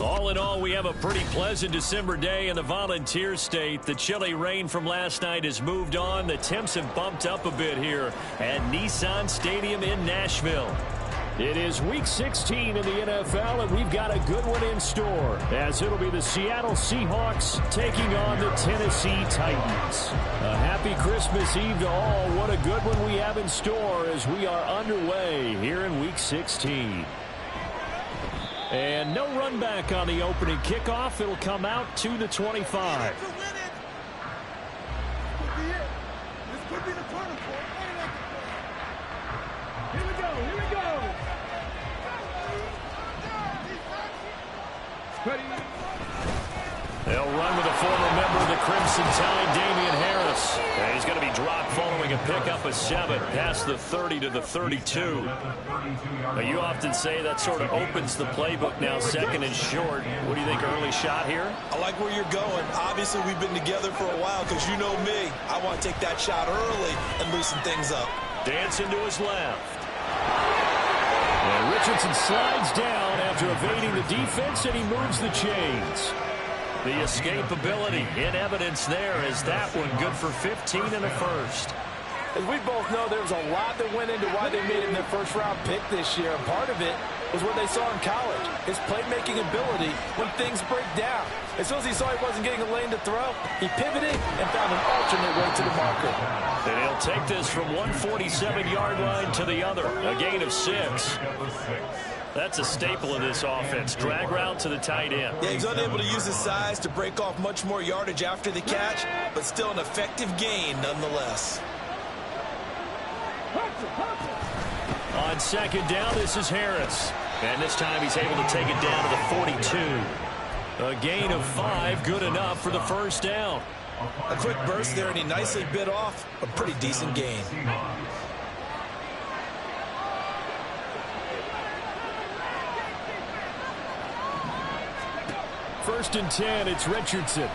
All in all, we have a pretty pleasant December day in the Volunteer State. The chilly rain from last night has moved on. The temps have bumped up a bit here at Nissan Stadium in Nashville. It is Week 16 in the NFL, and we've got a good one in store, as it'll be the Seattle Seahawks taking on the Tennessee Titans. A happy Christmas Eve to all. What a good one we have in store as we are underway here in Week 16. And no run back on the opening kickoff. It'll come out to the 25. They'll run with a former member of the Crimson Tide, Damian Harris. And he's going to be dropped following a pickup of 7 past the 30 to the 32. Now, you often say that sort of opens the playbook now, second and short. What do you think, early shot here? I like where you're going. Obviously, we've been together for a while because you know me. I want to take that shot early and loosen things up. Dancing to his left. And Richardson slides down after evading the defense, and he moves the chains. The escapability in evidence there as that one good for 15 in the first. As we both know, there was a lot that went into why they made him their first-round pick this year. And part of it was what they saw in college, his playmaking ability when things break down. As soon as he saw he wasn't getting a lane to throw, he pivoted and found an alternate way to the marker. And he'll take this from 147-yard line to the other, a gain of 6. That's a staple of this offense. Drag route to the tight end. Yeah, he's unable to use his size to break off much more yardage after the catch, but still an effective gain nonetheless. On second down, this is Harris. And this time he's able to take it down to the 42. A gain of 5, good enough for the first down. A quick burst there, and he nicely bit off a pretty decent gain. First and 10, it's Richardson.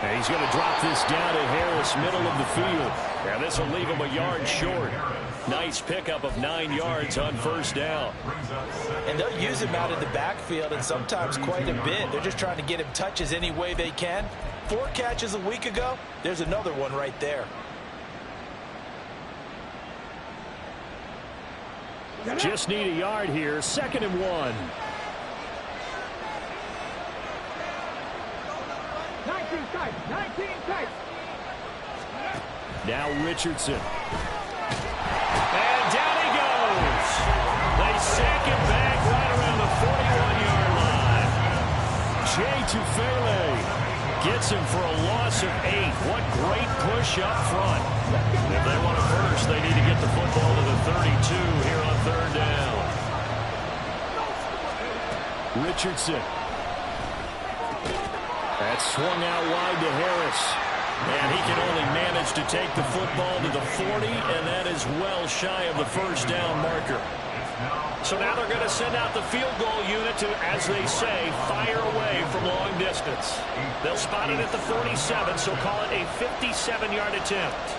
And he's going to drop this down to Harris, middle of the field. And this will leave him a yard short. Nice pickup of 9 yards on first down. And they'll use him out in the backfield, and sometimes quite a bit. They're just trying to get him touches any way they can. 4 catches a week ago. There's another one right there. Just need a yard here. 2nd and 1. 19 tight. Now Richardson. And down he goes. They sack him back right around the 41-yard line. Jay Tufele gets him for a loss of 8. What great push up front. If they want a first, they need to get the football to the 32 here on 3rd down. Richardson. That's swung out wide to Harris. And he can only manage to take the football to the 40, and that is well shy of the first down marker. So now they're going to send out the field goal unit to, as they say, fire away from long distance. They'll spot it at the 47, so call it a 57-yard attempt.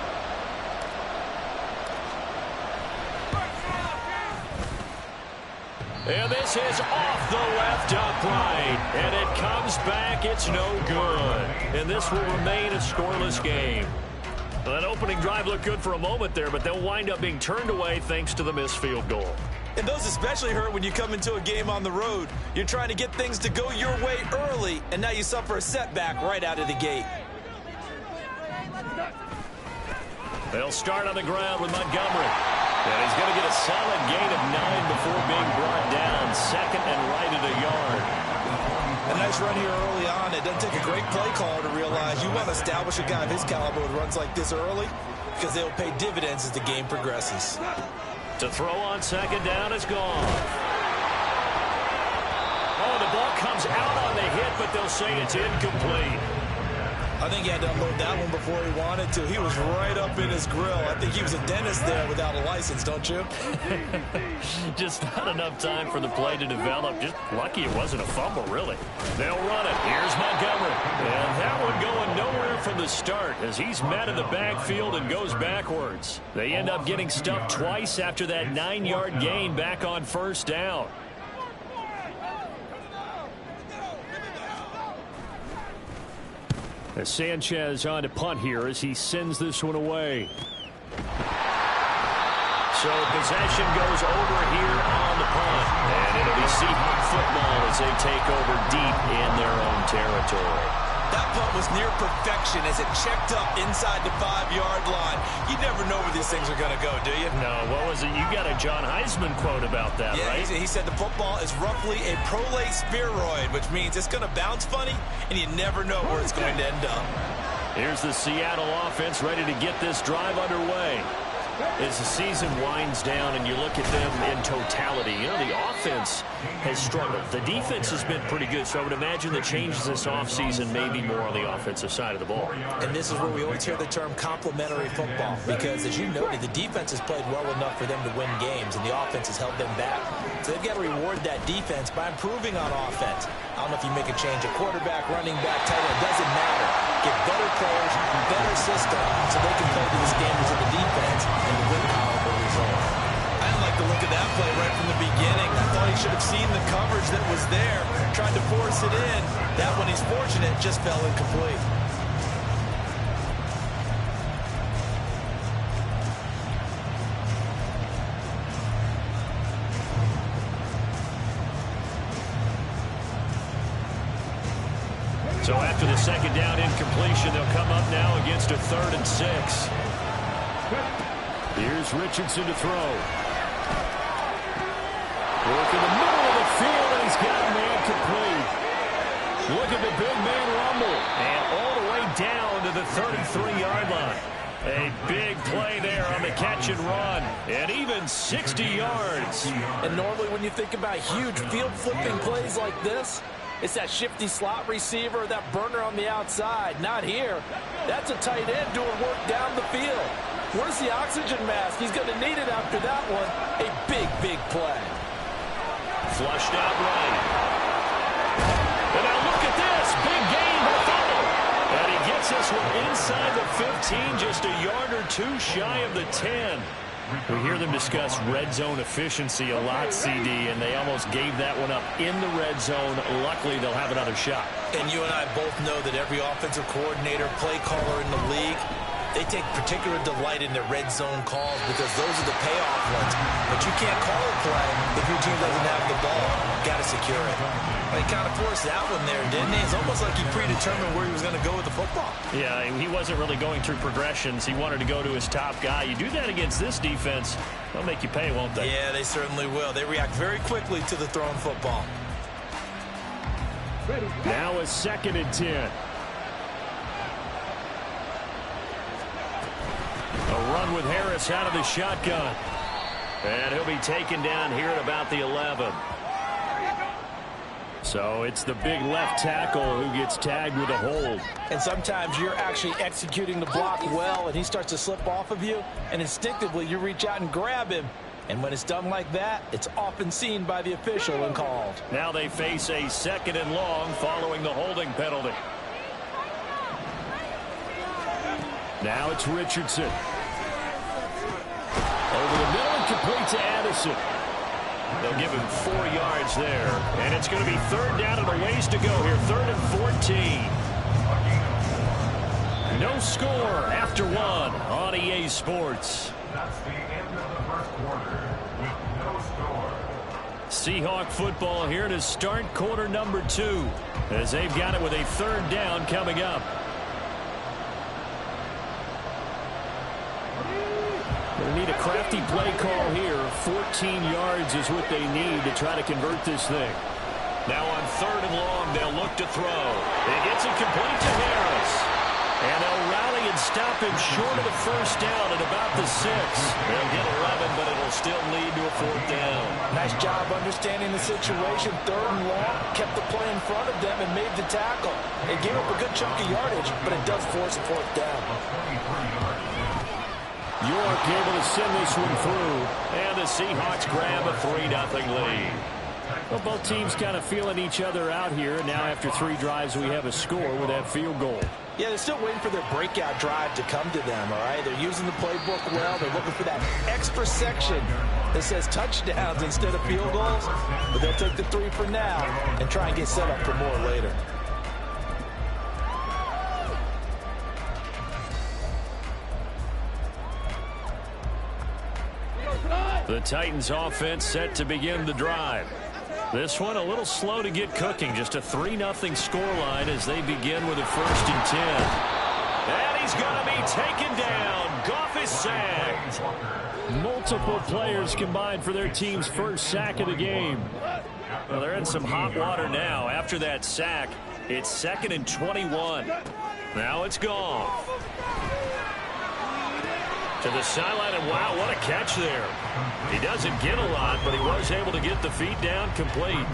And this is off the left upright. And it comes back. It's no good. And this will remain a scoreless game. Well, that opening drive looked good for a moment there, but they'll wind up being turned away thanks to the missed field goal. And those especially hurt when you come into a game on the road. You're trying to get things to go your way early, and now you suffer a setback right out of the gate. They'll start on the ground with Montgomery. And he's going to get a solid gain of 9 before being brought down. 2nd and right at a yard. A nice run here early on. It doesn't take a great play caller to realize you want to establish a guy of his caliber who runs like this early because they'll pay dividends as the game progresses. To throw on 2nd down is gone. Oh, the ball comes out on the hit, but they'll say it's incomplete. I think he had to unload that one before he wanted to. He was right up in his grill. I think he was a dentist there without a license, don't you? Just not enough time for the play to develop. Just lucky it wasn't a fumble, really. They'll run it. Here's Montgomery. And that one going nowhere from the start as he's met in the backfield and goes backwards. They end up getting stuffed twice after that 9-yard gain back on first down. As Sanchez on to punt here as he sends this one away. So possession goes over here on the punt. And it'll be Seahawk football as they take over deep in their own territory. That punt was near perfection as it checked up inside the 5-yard line. You never know where these things are going to go, do you? No, what was it? You got a John Heisman quote about that, yeah, right? He said the football is roughly a prolate spheroid, which means it's going to bounce funny, and you never know where it's going to end up. Here's the Seattle offense ready to get this drive underway. As the season winds down and you look at them in totality, you know, the offense has struggled. The defense has been pretty good, so I would imagine the changes this offseason may be more on the offensive side of the ball. And this is where we always hear the term complementary football, because as you noted, the defense has played well enough for them to win games, and the offense has held them back. So they've got to reward that defense by improving on offense. I don't know if you make a change at quarterback, running back, tight end, it doesn't matter. Get better players, better system, so they can play to the standards of the defense and win powerful results. I didn't like the look of that play right from the beginning. I thought he should have seen the coverage that was there, tried to force it in. That one, he's fortunate, just fell incomplete. So after the second down incompletion, they'll come up now against a 3rd and 6. Here's Richardson to throw. Work in the middle of the field, and he's got a man complete. Look at the big man rumble. And all the way down to the 33-yard line. A big play there on the catch and run. And even 60 yards. And normally when you think about huge field flipping plays like this, it's that shifty slot receiver, that burner on the outside. Not here. That's a tight end doing work down the field. Where's the oxygen mask? He's going to need it after that one. A big, big play. Flushed out right. And now look at this. Big gain by Funnel. And he gets this one inside the 15, just a yard or two shy of the 10. We hear them discuss red zone efficiency a lot, CD, and they almost gave that one up in the red zone. Luckily, they'll have another shot. And you and I both know that every offensive coordinator, play caller in the league, they take particular delight in their red zone calls because those are the payoff ones. But you can't call a play if your team doesn't have the ball. Got to secure it. Well, he kind of forced that one there, didn't he? It's almost like he predetermined where he was going to go with the football. Yeah, he wasn't really going through progressions. He wanted to go to his top guy. You do that against this defense, they'll make you pay, won't they? Yeah, they certainly will. They react very quickly to the thrown football. Now a 2nd and 10. A run with Harris out of the shotgun. And he'll be taken down here at about the 11. So it's the big left tackle who gets tagged with a hold. And sometimes you're actually executing the block well, and he starts to slip off of you, and instinctively you reach out and grab him. And when it's done like that, it's often seen by the official and called. Now they face a 2nd and long following the holding penalty. Now it's Richardson. Over the middle and complete to Addison. They'll give him 4 yards there. And it's going to be 3rd down and a ways to go here. 3rd and 14. No score after 1 on EA Sports. That's the end of the first quarter with no score. Seahawk football here to start quarter number 2 as they've got it with a 3rd down coming up. They need a crafty play call here. 14 yards is what they need to try to convert this thing. Now on 3rd and long, they'll look to throw. It gets it complete to Harris. And they'll rally and stop him short of the 1st down at about the 6. They'll get 11, but it'll still lead to a 4th down. Nice job understanding the situation. 3rd and long, kept the play in front of them and made the tackle. It gave up a good chunk of yardage, but it does force a 4th down. York able to send this one through. And the Seahawks grab a 3-0 lead. Well, both teams kind of feeling each other out here. Now after 3 drives, we have a score with that field goal. Yeah, they're still waiting for their breakout drive to come to them, all right? They're using the playbook well. They're looking for that extra section that says touchdowns instead of field goals. But they'll take the 3 for now and try and get set up for more later. The Titans offense set to begin the drive. This one a little slow to get cooking. Just a 3-0 scoreline as they begin with a 1st and 10. And he's going to be taken down. Goff is sacked. Multiple players combined for their team's first sack of the game. Well, they're in some hot water now. After that sack, it's 2nd and 21. Now it's Goff. To the sideline, and wow, what a catch there. He doesn't get a lot, but he was able to get the feet down complete.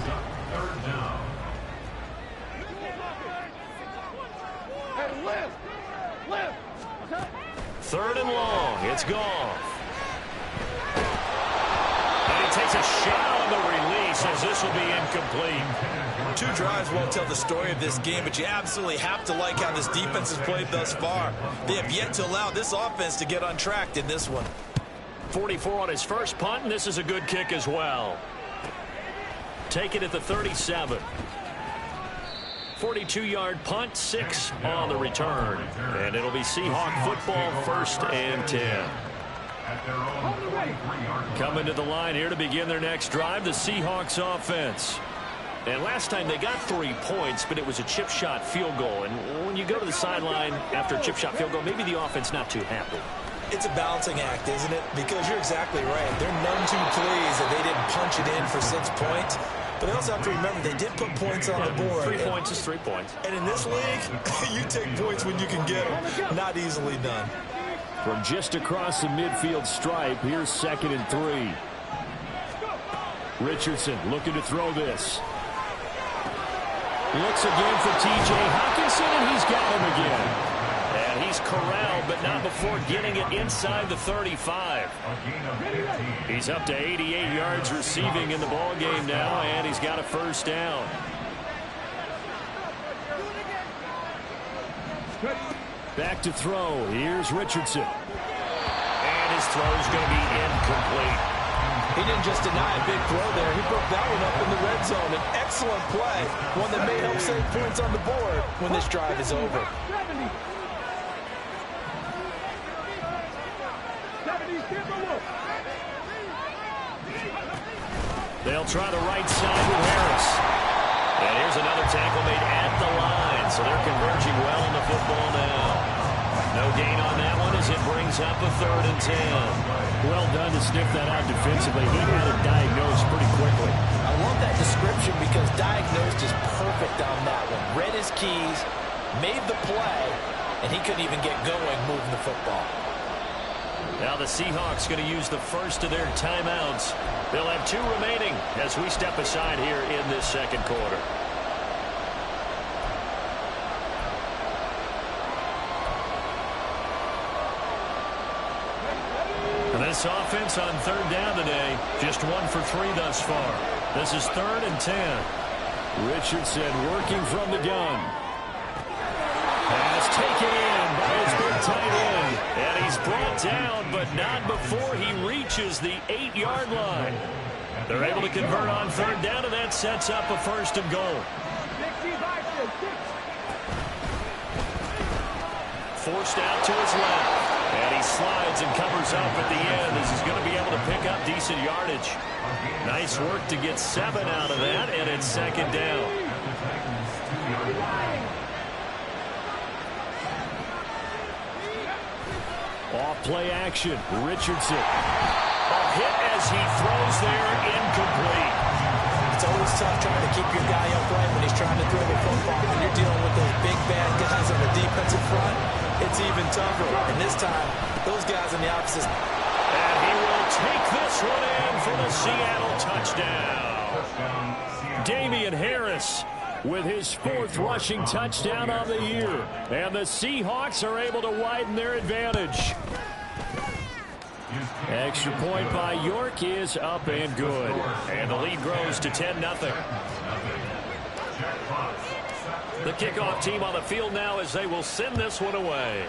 3rd and long. It's Goff. And he takes a shot on the release as this will be incomplete. 2 drives won't tell the story of this game, but you absolutely have to like how this defense has played thus far. They have yet to allow this offense to get untracked in this one. 44 on his first punt, and this is a good kick as well. Take it at the 37. 42-yard punt, 6 on the return. And it'll be Seahawk football, 1st and 10. Coming to the line here to begin their next drive, the Seahawks offense. And last time they got 3 points, but it was a chip shot field goal. And when you go to the sideline after a chip shot field goal, maybe the offense not too happy. It's a balancing act, isn't it? Because you're exactly right. They're none too pleased that they didn't punch it in for 6 points. But they also have to remember they did put points on the board. 3 points is 3 points. And in this league, you take points when you can get them. Not easily done. From just across the midfield stripe, here's 2nd and 3. Richardson looking to throw this. Looks again for T.J. Hockenson, and he's got him again. And he's corralled, but not before getting it inside the 35. He's up to 88 yards receiving in the ball game now, and he's got a 1st down. Back to throw. Here's Richardson. And his throw is going to be incomplete. He didn't just deny a big throw there. He put that one up in the red zone. An excellent play. One that may help save points on the board when this drive is over. 70. They'll try the right side with Harris. And here's another tackle made at the line. So they're converging well on the football now. No gain on that one as it brings up a 3rd and 10. Well done to sniff that out defensively. He had it diagnosed pretty quickly. I love that description because diagnosed is perfect on that one. Read his keys, made the play, and he couldn't even get going moving the football. Now the Seahawks going to use the first of their timeouts. They'll have 2 remaining as we step aside here in this 2nd quarter. This offense on 3rd down today, just 1 for 3 thus far. This is 3rd and 10. Richardson working from the gun. Pass taken in by his big tight end. And he's brought down, but not before he reaches the 8-yard line. They're able to convert on 3rd down, and that sets up a 1st and goal. Forced out to his left. And he slides and covers up at the end as he's going to be able to pick up decent yardage. Nice work to get 7 out of that, and it's 2nd down. Off play action. Richardson. A hit as he throws there, incomplete. It's always tough trying to keep your guy upright when he's trying to throw the football. When you're dealing with those big, bad guys on the defensive front, it's even tougher. And this time, those guys on the opposite. And he will take this one in for the Seattle touchdown. Damian Harris with his 4th rushing touchdown of the year. And the Seahawks are able to widen their advantage. Extra point by York is up and good. And the lead grows to 10-0. The kickoff team on the field now as they will send this one away.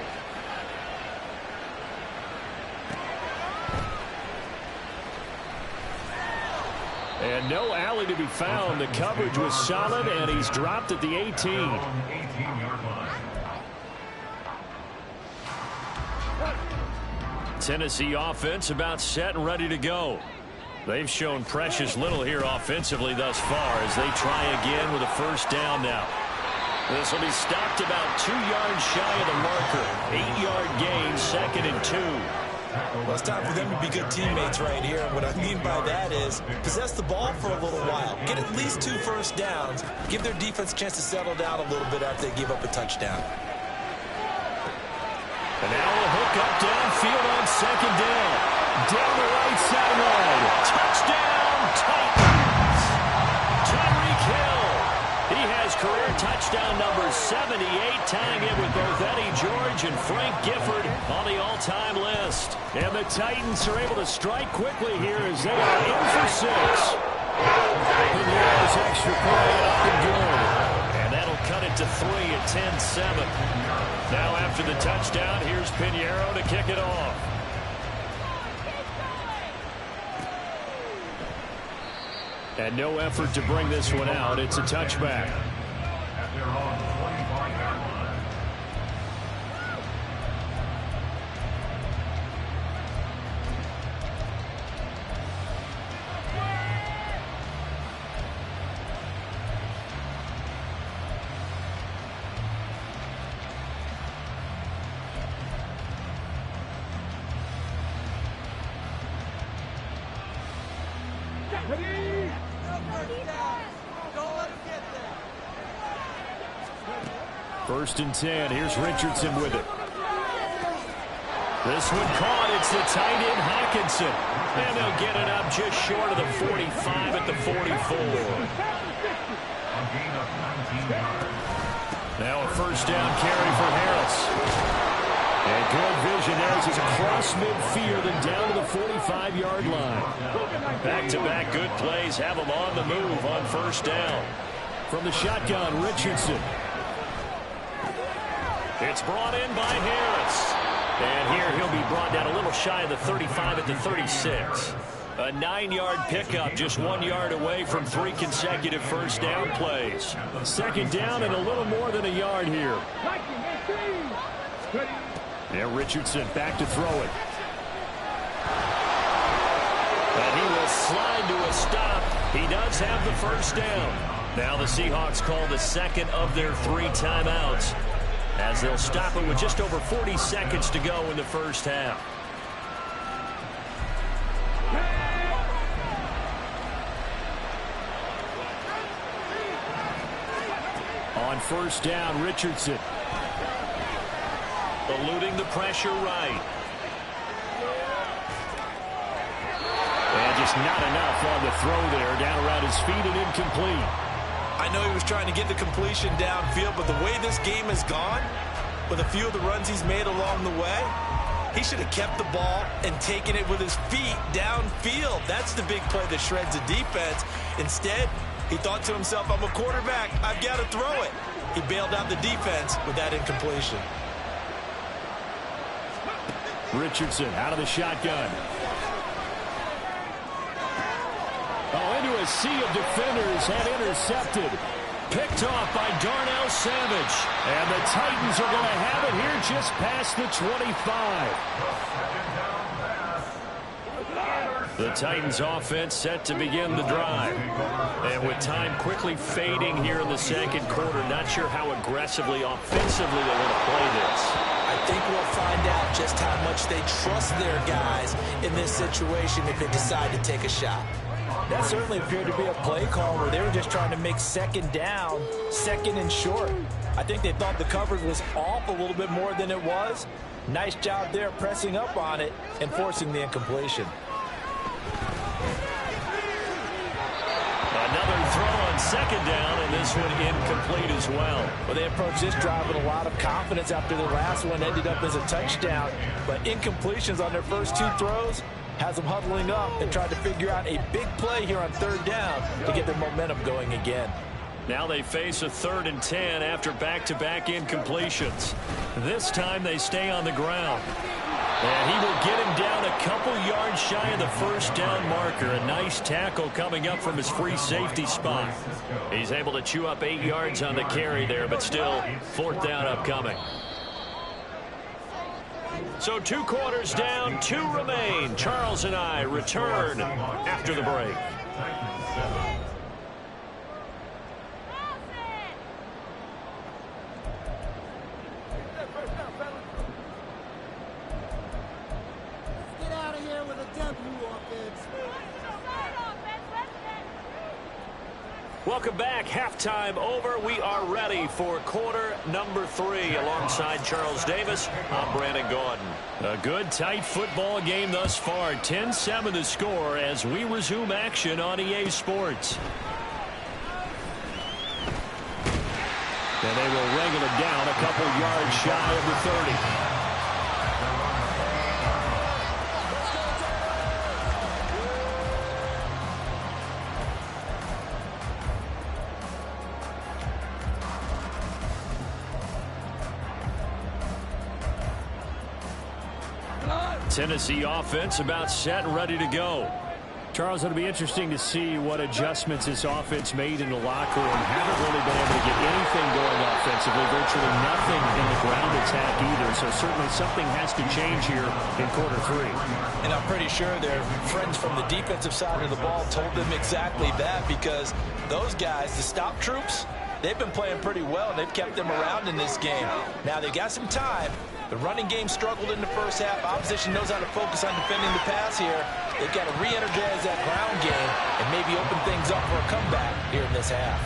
And no alley to be found. The coverage was solid, and he's dropped at the 18. Tennessee offense about set and ready to go. They've shown precious little here offensively thus far as they try again with a first down now. This will be stopped about 2 yards shy of the marker. 8-yard gain, 2nd and 2. Well, it's time for them to be good teammates right here. And what I mean by that is possess the ball for a little while. Get at least 2 first downs. Give their defense a chance to settle down a little bit after they give up a touchdown. And now a hook up downfield on 2nd down. Down the right sideline. Touchdown, Titans. Tyreek Hill. He has career touchdown number 78, tying it with both Eddie George and Frank Gifford on the all-time list. And the Titans are able to strike quickly here as they are in for 6. Pinheiro's extra point up and good. And that'll cut it to 3 at 10-7. Now after the touchdown, here's Pinheiro to kick it off. And no effort to bring this one out. It's a touchback. At their own 25-yard line. First and 10. Here's Richardson with it. This one caught. It's the tight end Hockenson. And they'll get it up just short of the 45 at the 44. A gain of 19 yards. Now a first down carry for Harris. And good vision there as he's across midfield and down to the 45-yard line. Back-to-back good plays have him on the move on first down. From the shotgun, Richardson. It's brought in by Harris. And here he'll be brought down a little shy of the 35 at the 36. A 9-yard pickup, just 1 yard away from 3 consecutive first down plays. Second down and a little more than a yard here. And Richardson back to throw it. And he will slide to a stop. He does have the first down. Now the Seahawks call the second of their 3 timeouts, as they'll stop it with just over 40 seconds to go in the first half. On first down, Richardson. Eluding the pressure right. And just not enough on the throw there. Down around his feet and incomplete. I know he was trying to get the completion downfield, but the way this game has gone, with a few of the runs he's made along the way, he should have kept the ball and taken it with his feet downfield. That's the big play that shreds the defense. Instead, he thought to himself, I'm a quarterback, I've got to throw it. He bailed out the defense with that incompletion. Richardson out of the shotgun. Oh, into a sea of defenders and intercepted. Picked off by Darnell Savage. And the Titans are going to have it here just past the 25. The Titans offense set to begin the drive. And with time quickly fading here in the second quarter, not sure how aggressively offensively they want to play this. I think we'll find out just how much they trust their guys in this situation if they decide to take a shot. That certainly appeared to be a play call where they were just trying to make second down, second and short. I think they thought the coverage was off a little bit more than it was. Nice job there pressing up on it and forcing the incompletion. Another throw on second down, and this one incomplete as well. Well, they approached this drive with a lot of confidence after the last one ended up as a touchdown. But incompletions on their first 2 throws has them huddling up and trying to figure out a big play here on third down to get their momentum going again. Now they face a 3rd and 10 after back-to-back incompletions. This time they stay on the ground. And he will get him down a couple yards shy of the first down marker. A nice tackle coming up from his free safety spot. He's able to chew up 8 yards on the carry there, but still 4th down upcoming. So 2 quarters down, 2 remain. Charles and I return after the break. Get out of here with a W, offense. Welcome back. Halftime over. We are ready for quarter number 3. Alongside Charles Davis, I'm Brandon Gaudin. A good, tight football game thus far. 10-7 the score as we resume action on EA Sports. And they will wrangle it down a couple yards shy of the 30. Tennessee offense about set and ready to go. Charles, it'll be interesting to see what adjustments this offense made in the locker room. Haven't really been able to get anything going offensively, virtually nothing in the ground attack either. So certainly something has to change here in quarter 3. And I'm pretty sure their friends from the defensive side of the ball told them exactly that, because those guys, the stop troops, they've been playing pretty well, and they've kept them around in this game. Now, they've got some time. The running game struggled in the first half. Opposition knows how to focus on defending the pass here. They've got to re-energize that ground game and maybe open things up for a comeback here in this half.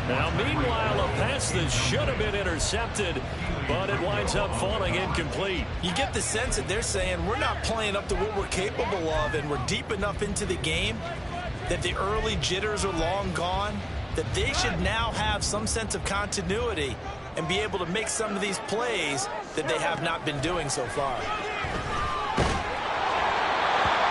Now, meanwhile, a pass that should have been intercepted, but it winds up falling incomplete. You get the sense that they're saying we're not playing up to what we're capable of, and we're deep enough into the game that the early jitters are long gone, that they should now have some sense of continuity and be able to make some of these plays that they have not been doing so far.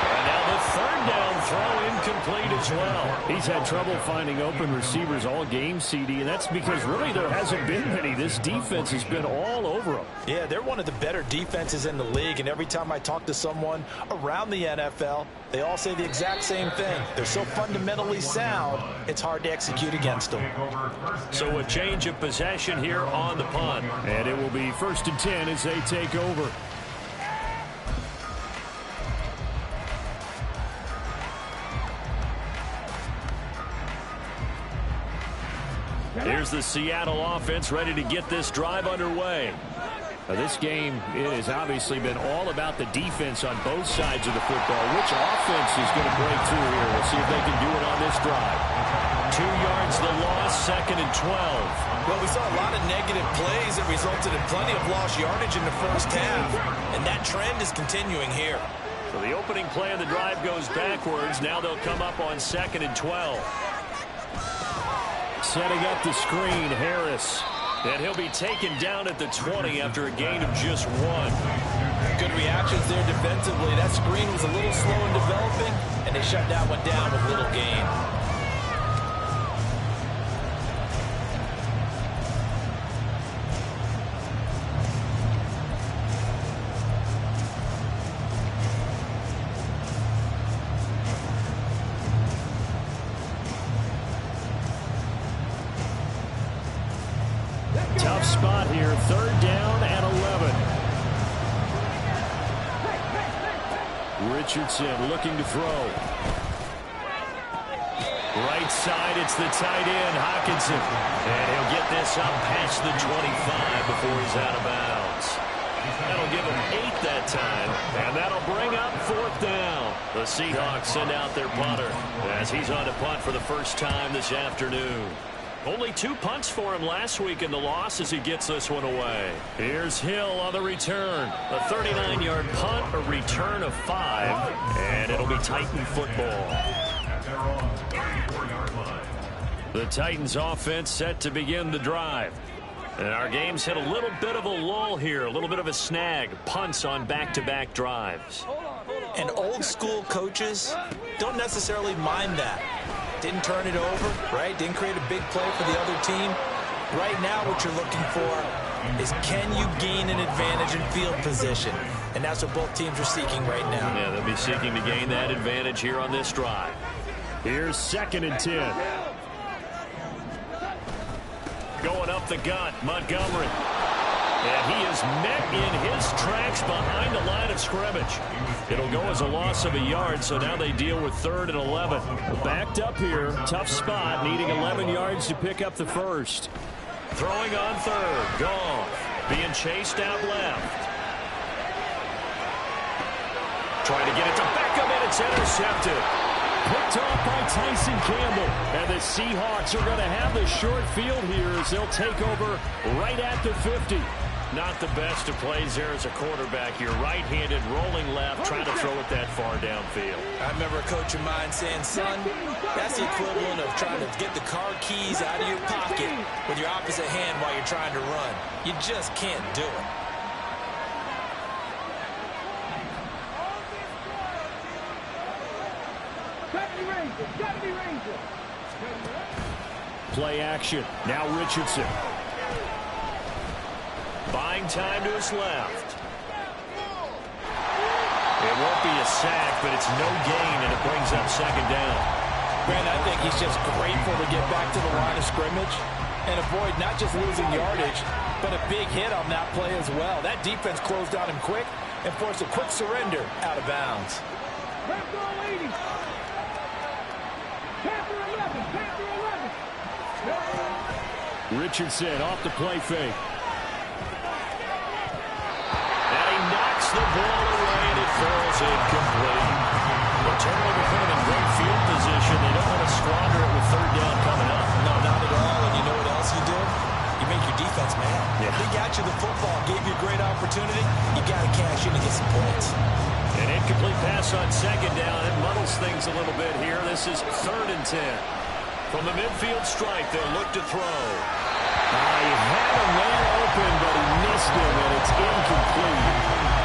And now the third down throw incomplete as well. He's had trouble finding open receivers all game, CD, and that's because really there hasn't been many. This defense has been all over them. Yeah, they're one of the better defenses in the league, and every time I talk to someone around the NFL, they all say the exact same thing. They're so fundamentally sound, it's hard to execute against them. So a change of possession here on the punt. And it will be 1st and 10 as they take over. Here's the Seattle offense ready to get this drive underway. Now this game, it has obviously been all about the defense on both sides of the football. Which offense is going to break through here? We'll see if they can do it on this drive. 2 yards the loss, 2nd and 12. Well, we saw a lot of negative plays that resulted in plenty of lost yardage in the first half, and that trend is continuing here. So the opening play of the drive goes backwards. Now they'll come up on 2nd and 12. Setting up the screen, Harris. And he'll be taken down at the 20 after a gain of just 1. Good reactions there defensively. That screen was a little slow in developing, and they shut that one down with little gain. Tough spot here, 3rd down and 11. Richardson looking to throw. Right side, it's the tight end, Hockenson. And he'll get this up past the 25 before he's out of bounds. That'll give him 8 that time, and that'll bring up 4th down. The Seahawks send out their punter as he's on to punt for the first time this afternoon. Only 2 punts for him last week in the loss as he gets this one away. Here's Hill on the return. A 39-yard punt, a return of 5, and it'll be Titan football. The Titans offense set to begin the drive. And our game's hit a little bit of a lull here, a little bit of a snag. Punts on back-to-back drives. And old school coaches don't necessarily mind that. Didn't turn it over, right? Didn't create a big play for the other team. Right now what you're looking for is, can you gain an advantage in field position? And that's what both teams are seeking right now. Yeah, they'll be seeking to gain that advantage here on this drive. Here's 2nd and 10. Going up the gut, Montgomery. And he is met in his tracks behind the line of scrimmage. It'll go as a loss of a yard, so now they deal with 3rd and 11. Backed up here, tough spot, needing 11 yards to pick up the first. Throwing on 3rd, Goff being chased out left. Trying to get it to Beckham, and it's intercepted. Picked off by Tyson Campbell. And the Seahawks are going to have the short field here as they'll take over right at the 50. Not the best of plays there as a quarterback. You're right-handed, rolling left, trying to throw it that far downfield. I remember a coach of mine saying, son, that's the equivalent of trying to get the car keys out of your pocket with your opposite hand while you're trying to run. You just can't do it. Play action. Now Richardson. Buying time to his left. It won't be a sack, but it's no gain, and it brings up 2nd down. Grant, I think he's just grateful to get back to the line of scrimmage and avoid not just losing yardage, but a big hit on that play as well. That defense closed on him quick and forced a quick surrender out of bounds. Richardson off the play fake. And he knocks the ball away, and it falls incomplete. The turnover put him in great field position. They don't want to squander it with 3rd down coming up. No, not at all. And you know what else you do? You make your defense mad. Yeah. They got you the football, gave you a great opportunity. You got to cash in and get some points. An incomplete pass on 2nd down. It muddles things a little bit here. This is 3rd and 10. From the midfield stripe, they'll look to throw. He had a man open, but he missed him, and it's incomplete.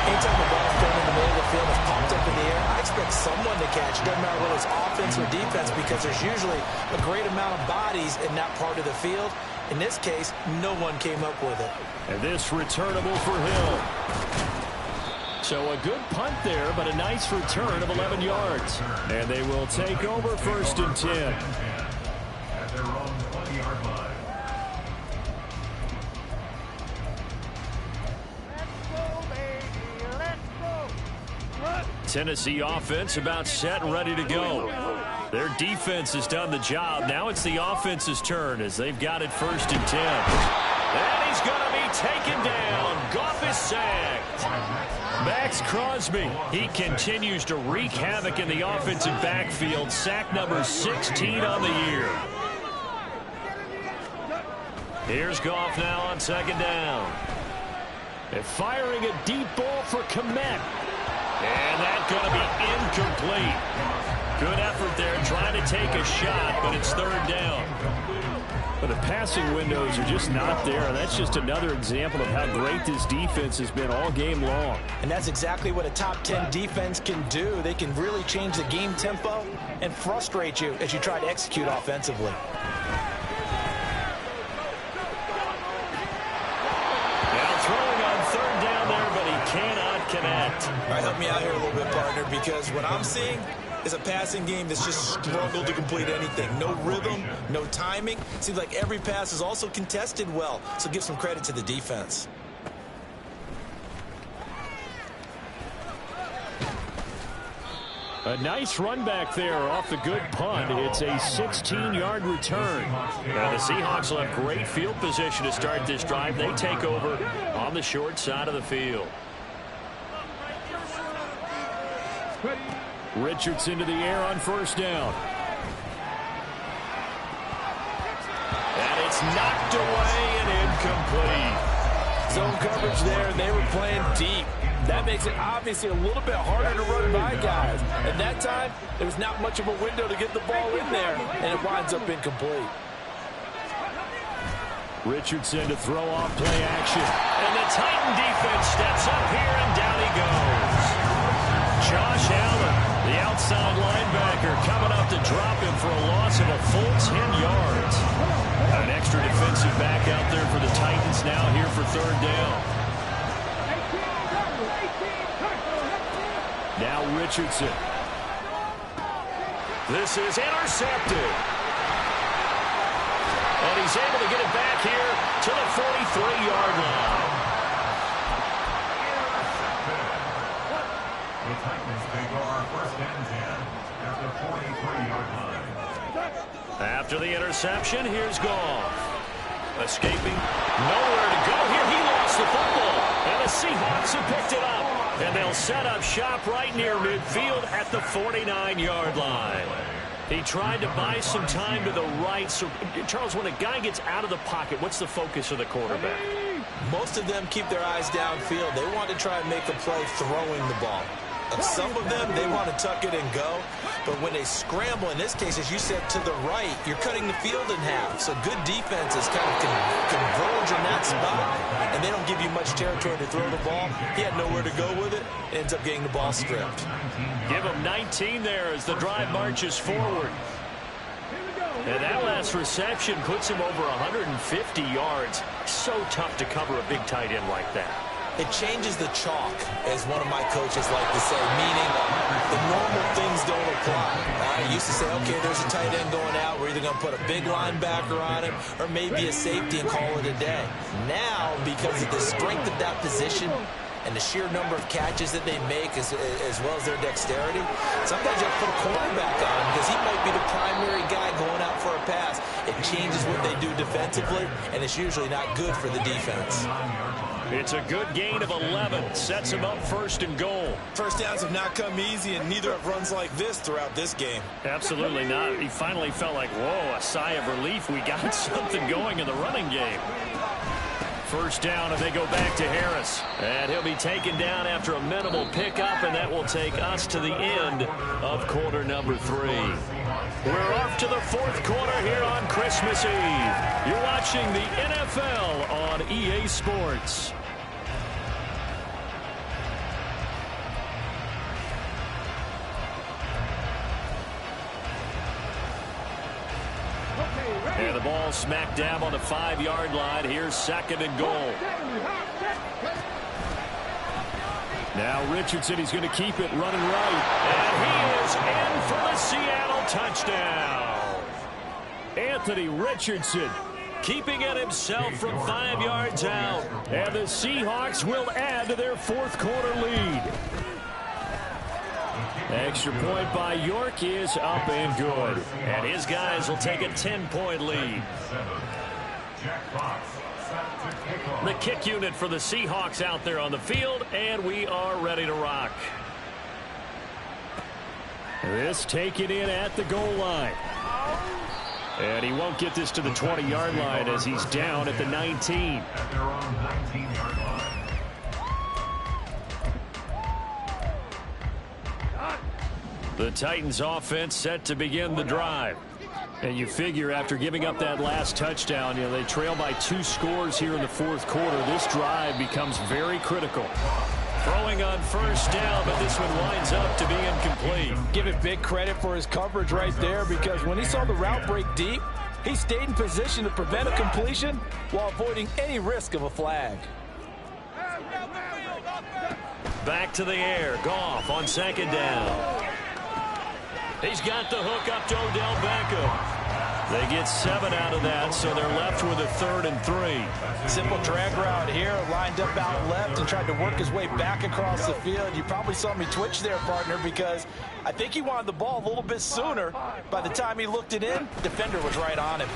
Anytime the ball's thrown in the middle of the field, it's popped up in the air, I expect someone to catch it. Doesn't matter whether it's offense or defense, because there's usually a great amount of bodies in that part of the field. In this case, no one came up with it. And this returnable for Hill. So a good punt there, but a nice return of 11 yards. And they will take over 1st and 10. At their own 20-yard line. Tennessee offense about set and ready to go. Their defense has done the job. Now it's the offense's turn as they've got it 1st and 10. And he's going to be taken down. Goff is sacked. Max Crosby, he continues to wreak havoc in the offensive backfield. Sack number 16 on the year. Here's Goff now on 2nd down. They're firing a deep ball for Kmet. And that's going to be incomplete. Good effort there trying to take a shot, but it's 3rd down. But the passing windows are just not there. That's just another example of how great this defense has been all game long. And that's exactly what a top 10 defense can do. They can really change the game tempo and frustrate you as you try to execute offensively. Now throwing on 3rd down there, but he cannot connect. All right, help me out here a little bit, partner, because what I'm seeing is a passing game that's just struggled to complete anything. No rhythm, no timing. Seems like every pass is also contested well, so give some credit to the defense. A nice run back there off the good punt. It's a 16-yard return. Now the Seahawks will have great field position to start this drive. They take over on the short side of the field. Richardson to the air on 1st down. And it's knocked away and incomplete. Zone coverage there, and they were playing deep. That makes it obviously a little bit harder to run by guys. At that time, there was not much of a window to get the ball in there, and it winds up incomplete. Richardson to throw off play action. And the Titan defense steps up here, and down he goes. Josh Allen, the outside linebacker, coming up to drop him for a loss of a full 10 yards. An extra defensive back out there for the Titans now here for 3rd down. Now Richardson. This is intercepted. And he's able to get it back here to the 43-yard line. at the 43-yard line. After the interception, here's Goff. Escaping. Nowhere to go here. He lost the football. And the Seahawks have picked it up. And they'll set up shop right near midfield at the 49-yard line. He tried to buy some time to the right. So, Charles, when a guy gets out of the pocket, what's the focus of the quarterback? Most of them keep their eyes downfield. They want to try and make a play throwing the ball. Some of them, they want to tuck it and go. But when they scramble, in this case, as you said, to the right, you're cutting the field in half. So good defenses kind of converge in that spot, and they don't give you much territory to throw the ball. He had nowhere to go with it. Ends up getting the ball stripped. Give him 19 there as the drive marches forward. And that last reception puts him over 150 yards. So tough to cover a big tight end like that. It changes the chalk, as one of my coaches like to say, meaning the normal things don't apply. I used to say, okay, there's a tight end going out. We're either going to put a big linebacker on him or maybe a safety and call it a day. Now, because of the strength of that position and the sheer number of catches that they make as well as their dexterity, sometimes you have to put a cornerback on him because he might be the primary guy going out for a pass. It changes what they do defensively, and it's usually not good for the defense. It's a good gain of 11. Sets him up first and goal. First downs have not come easy, and neither have runs like this throughout this game. Absolutely not. He finally felt like, whoa, a sigh of relief. We got something going in the running game. First down, and they go back to Harris. And he'll be taken down after a minimal pickup, and that will take us to the end of quarter number 3. We're off to the fourth quarter here on Christmas Eve. You're watching the NFL on EA Sports. And the ball smack dab on the 5-yard line. Here's second and goal. Now Richardson, he's going to keep it running right. And he is in for the Seattle touchdown. Anthony Richardson keeping it himself from 5 yards out. And the Seahawks will add to their fourth quarter lead. Extra point by York is up and good. And his guys will take a 10-point lead. The kick unit for the Seahawks out there on the field, and we are ready to rock. This taken in at the goal line. And he won't get this to the 20-yard line as he's down at the 19. At their own 19-yard line. The Titans offense set to begin the drive. And you figure after giving up that last touchdown, they trail by 2 scores here in the fourth quarter. This drive becomes very critical. Throwing on first down, but this one winds up to be incomplete. Give it big credit for his coverage right there, because when he saw the route break deep, he stayed in position to prevent a completion while avoiding any risk of a flag. Back to the air. Goff on second down. He's got the hook up to Odell Beckham. They get 7 out of that, so they're left with a 3rd and 3. Simple drag route here, lined up out left and tried to work his way back across the field. You probably saw me twitch there, partner, because I think he wanted the ball a little bit sooner. By the time he looked it in, defender was right on him.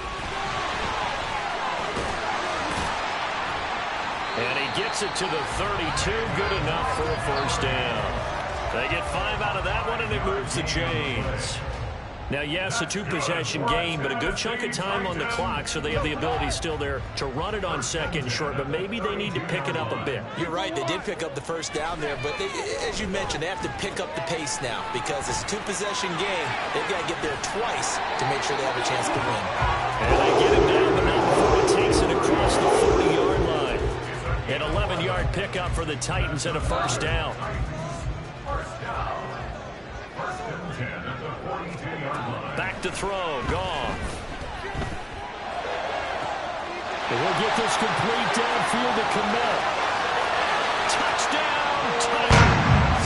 And he gets it to the 32. Good enough for a first down. They get 5 out of that one, and it moves the chains. Now, yes, a 2-possession game, but a good chunk of time on the clock, so they have the ability still there to run it on second short, but maybe they need to pick it up a bit. You're right. They did pick up the first down there, but as you mentioned, they have to pick up the pace now because it's a 2-possession game. They've got to get there twice to make sure they have a chance to win. And they get him down, but not before he takes it across the 40-yard line. An 11-yard pickup for the Titans and a first down. Back to throw. Goff. He'll get this complete downfield to Kmet. Touchdown, Titans.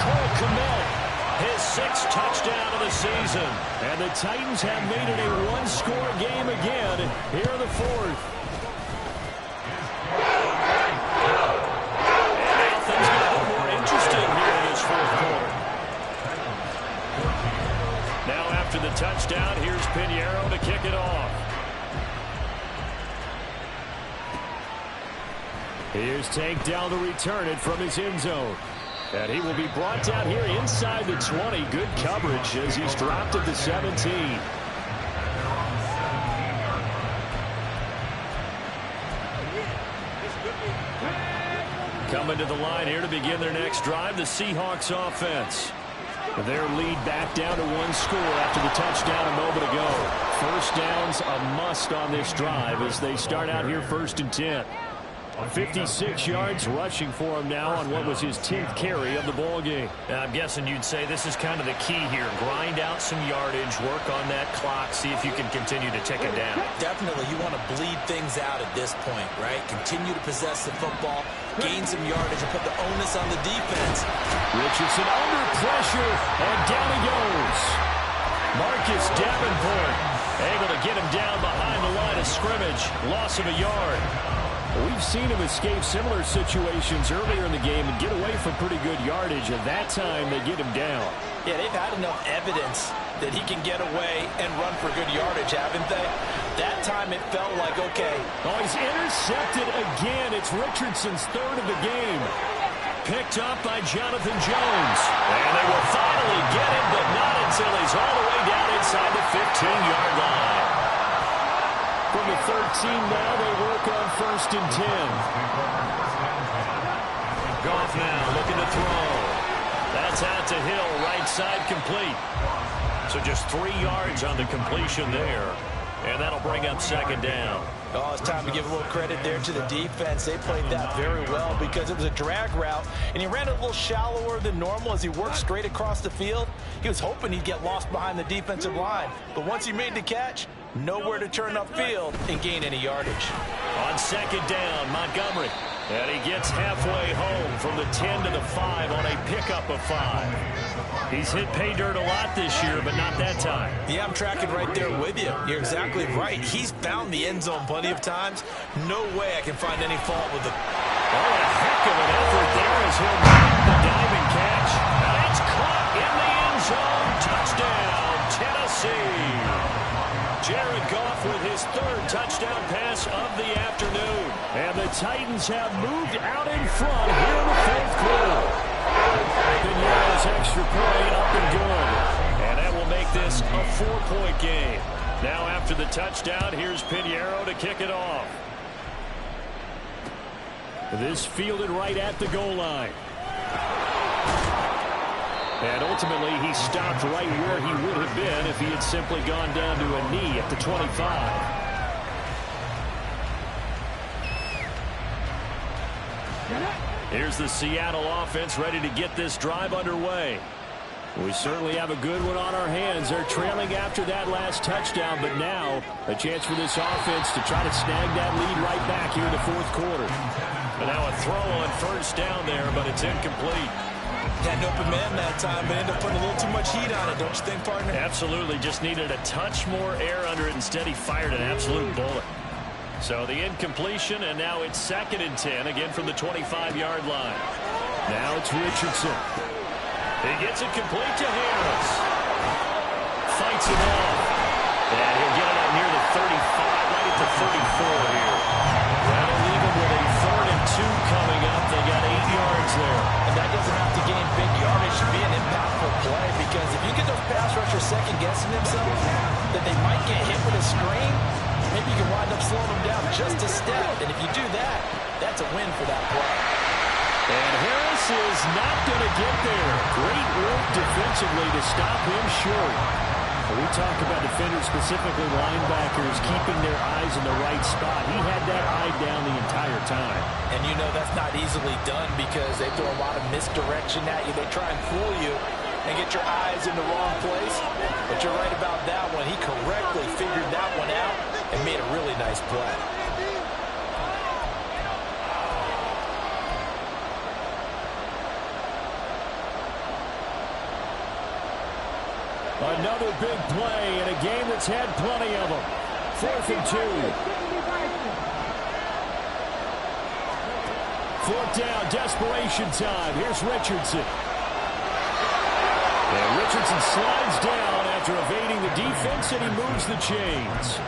Cole Kmet, his 6th touchdown of the season. And the Titans have made it a 1-score game again here in the fourth. And now things get a little more interesting here in this fourth quarter. Now after the touchdown, here's Pinheiro to kick it off. Here's Tank Dell to return it from his end zone. And he will be brought down here inside the 20. Good coverage as he's dropped at the 17. Coming to the line here to begin their next drive, the Seahawks offense. Their lead back down to one score after the touchdown a moment ago. First down's a must on this drive as they start out here 1st and 10. 56 yards rushing for him now on what was his 10th carry of the ball game. I'm guessing you'd say this is kind of the key here. Grind out some yardage, work on that clock, see if you can continue to tick it down. Definitely, you want to bleed things out at this point, right? Continue to possess the football, gain some yardage, and put the onus on the defense. Richardson under pressure, and down he goes. Marcus Davenport able to get him down behind the line of scrimmage. Loss of a yard. We've seen him escape similar situations earlier in the game and get away from pretty good yardage, and that time they get him down. Yeah, they've had enough evidence that he can get away and run for good yardage, haven't they? That time it felt like, okay. Oh, he's intercepted again. It's Richardson's 3rd of the game. Picked up by Jonathan Jones. And they will finally get him, but not until he's all the way down inside the 15-yard line. From the 13 now, they work on 1st and 10. Goff now looking to throw. That's out to Hill, right side complete. So just 3 yards on the completion there. And that'll bring up 2nd down. Oh, it's time to give a little credit there to the defense. They played that very well because it was a drag route, and he ran it a little shallower than normal as he worked straight across the field. He was hoping he'd get lost behind the defensive line, but once he made the catch, nowhere to turn upfield and gain any yardage. On 2nd down, Montgomery. And he gets halfway home from the 10 to the 5 on a pickup of 5. He's hit pay dirt a lot this year, but not that time. Yeah, I'm tracking right there with you. You're exactly right. He's found the end zone plenty of times. No way I can find any fault with the... Oh, a heck of an effort there as he'll make the diving catch. And it's caught in the end zone. Touchdown, Tennessee. Jared Goff with his 3rd touchdown pass of the afternoon. And the Titans have moved out in front here in the 4th quarter. Pinheiro's extra point up and good. And that will make this a 4-point game. Now after the touchdown, here's Pinheiro to kick it off. This fielded right at the goal line. And ultimately, he stopped right where he would have been if he had simply gone down to a knee at the 25. Here's the Seattle offense ready to get this drive underway. We certainly have a good one on our hands. They're trailing after that last touchdown, but now a chance for this offense to try to snag that lead right back here in the 4th quarter. And now a throw on 1st down there, but it's incomplete. Had an open man that time, but ended up putting a little too much heat on it, don't you think, partner? Absolutely. Just needed a touch more air under it. Instead, he fired an absolute bullet. So the incompletion, and now it's 2nd and 10, again from the 25-yard line. Now it's Richardson. He gets it complete to Harris. Fights it off. And he'll get it up near the 35, right at the 34 here. That'll leave him with a 3rd and 2 coming up. They got 8 yards there. And that doesn't have to gain big yardage to be an impactful play, because if you get those pass rushers second-guessing themselves, that they might get hit with a screen, maybe you can wind up slowing them down just a step. And if you do that, that's a win for that play. And Harris is not going to get there. Great work defensively to stop him short. We talk about defenders, specifically linebackers, keeping their eyes in the right spot. He had that eye down the entire time. And you know that's not easily done because they throw a lot of misdirection at you. They try and fool you and get your eyes in the wrong place. But you're right about that one. He correctly figured that one out and made a really nice play. Another big play in a game that's had plenty of them. 4th and 2. 4th down, desperation time. Here's Richardson. And Richardson slides down after a this, and he moves the chains.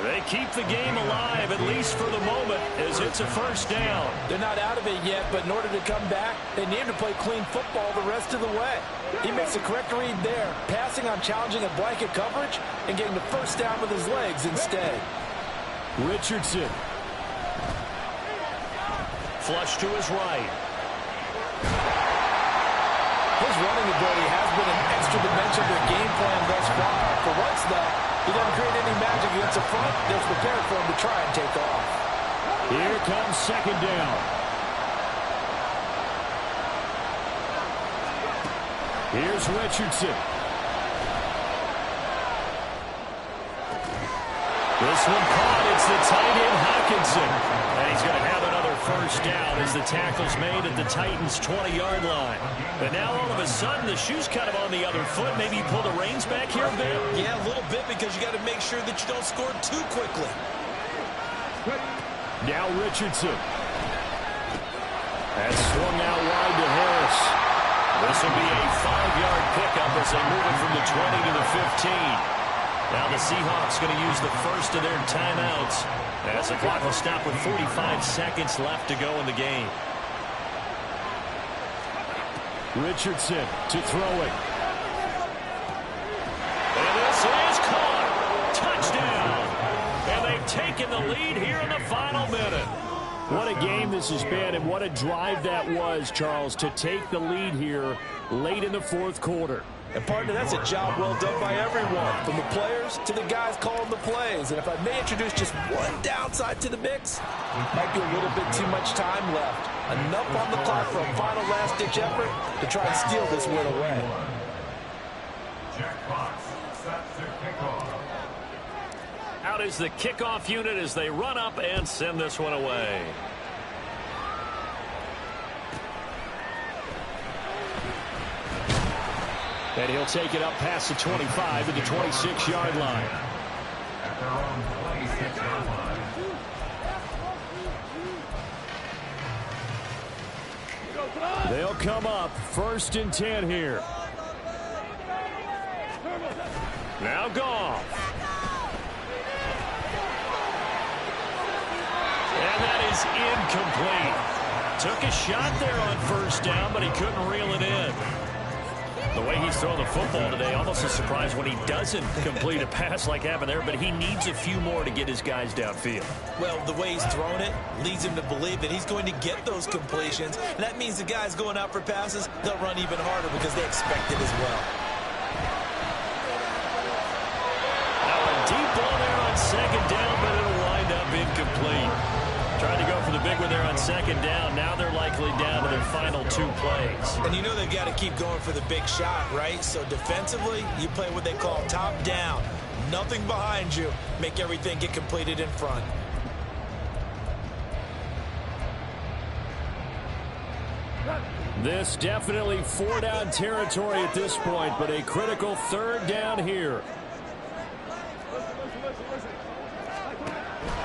They keep the game alive, at least for the moment, as it's a first down. They're not out of it yet, but in order to come back, they need to play clean football the rest of the way. He makes a correct read there, passing on challenging a blanket coverage and getting the first down with his legs instead. Richardson. Flush to his right. His running ability has been an extra dimension of their game plan thus far. For once, though, he doesn't create any magic against the front. They're prepared for him to try and take off. Here comes second down. Here's Richardson. This one caught. It's the tight end, Hockenson. And he's going to have another first down as the tackle's made at the Titans' 20-yard line. But now all of a sudden the shoe's kind of on the other foot. Maybe you pull the reins back here a bit? Yeah, a little bit, because you got to make sure that you don't score too quickly. Now Richardson. That's swung out wide to Harris. This will be a 5-yard pickup as they move it from the 20 to the 15. Now the Seahawks going to use the first of their timeouts as the clock will stop with 45 seconds left to go in the game. Richardson to throw it. And this is caught. Touchdown. And they've taken the lead here in the final minute. What a game this has been, and what a drive that was, Charles, to take the lead here late in the fourth quarter. And partner, that's a job well done by everyone, from the players to the guys calling the plays. And if I may introduce just one downside to the mix, might be a little bit too much time left. Enough on the clock for a final last-ditch effort to try and steal this win away. Jack Fox set to kickoff. Out is the kickoff unit as they run up and send this one away. And he'll take it up past the 25 at the 26-yard line. At their own 26-yard line. They'll come up first and 10 here. Now Goff. And that is incomplete. Took a shot there on first down, but he couldn't reel it in. The way he's throwing the football today, almost a surprise when he doesn't complete a pass like happened there, but he needs a few more to get his guys downfield. Well, the way he's thrown it leads him to believe that he's going to get those completions. And that means the guys going out for passes, they'll run even harder because they expect it as well. Now a deep ball there on second down, but it'll wind up incomplete. Tried to go for the big one there on second down. Now they're likely down to their final 2 plays. And you know they've got to keep going for the big shot, right? So defensively, you play what they call top down. Nothing behind you. Make everything get completed in front. This definitely 4-down territory at this point, but a critical 3rd down here.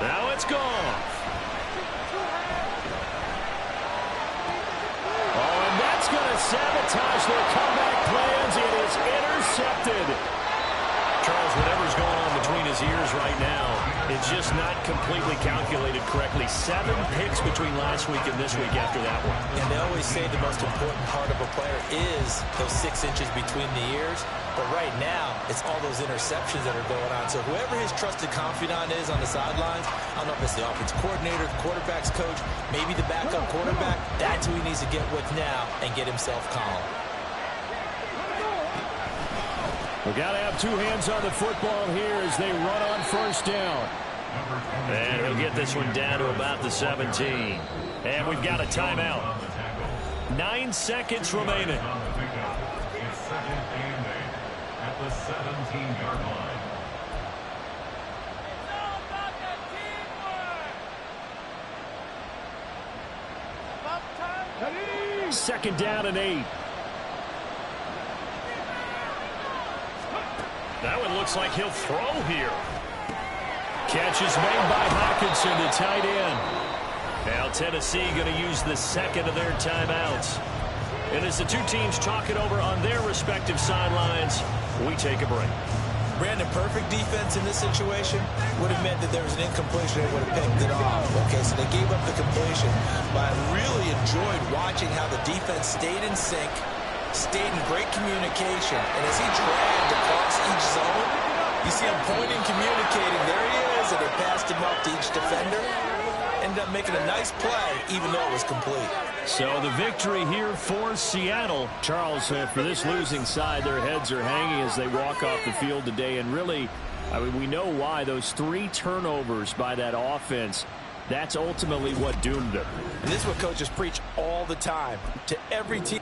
Now it's gone. Going to sabotage their comeback plans. It is intercepted. Charles, whatever's going on between his ears right now, it's just not completely calculated correctly. 7 picks between last week and this week after that one. And they always say the most important part of a player is those 6 inches between the ears. But right now, it's all those interceptions that are going on. So whoever his trusted confidant is on the sidelines, I don't know if it's the offense coordinator, the quarterback's coach, maybe the backup quarterback, that's who he needs to get with now and get himself calm. We've got to have 2 hands on the football here as they run on first down. And he'll get this one down to about the 17. And we've got a timeout. 9 seconds remaining. It's second and 8 at the 17-yard line. Second down and 8. That one looks like he'll throw here. Catch is made by Hockenson, the tight end. Now Tennessee going to use the second of their timeouts. And as the 2 teams talk it over on their respective sidelines, we take a break. Brandon, perfect defense in this situation would have meant that there was an incompletion. They would have picked it off. Okay, so they gave up the completion. But I really enjoyed watching how the defense stayed in sync, stayed in great communication. And as he dragged across each zone, you see him pointing, communicating. There he is, and they passed him up to each defender. Ended up making a nice play, even though it was complete. So the victory here for Seattle. Charles, for this losing side, their heads are hanging as they walk off the field today. And really, I mean, we know why. Those 3 turnovers by that offense, that's ultimately what doomed them. And this is what coaches preach all the time to every team.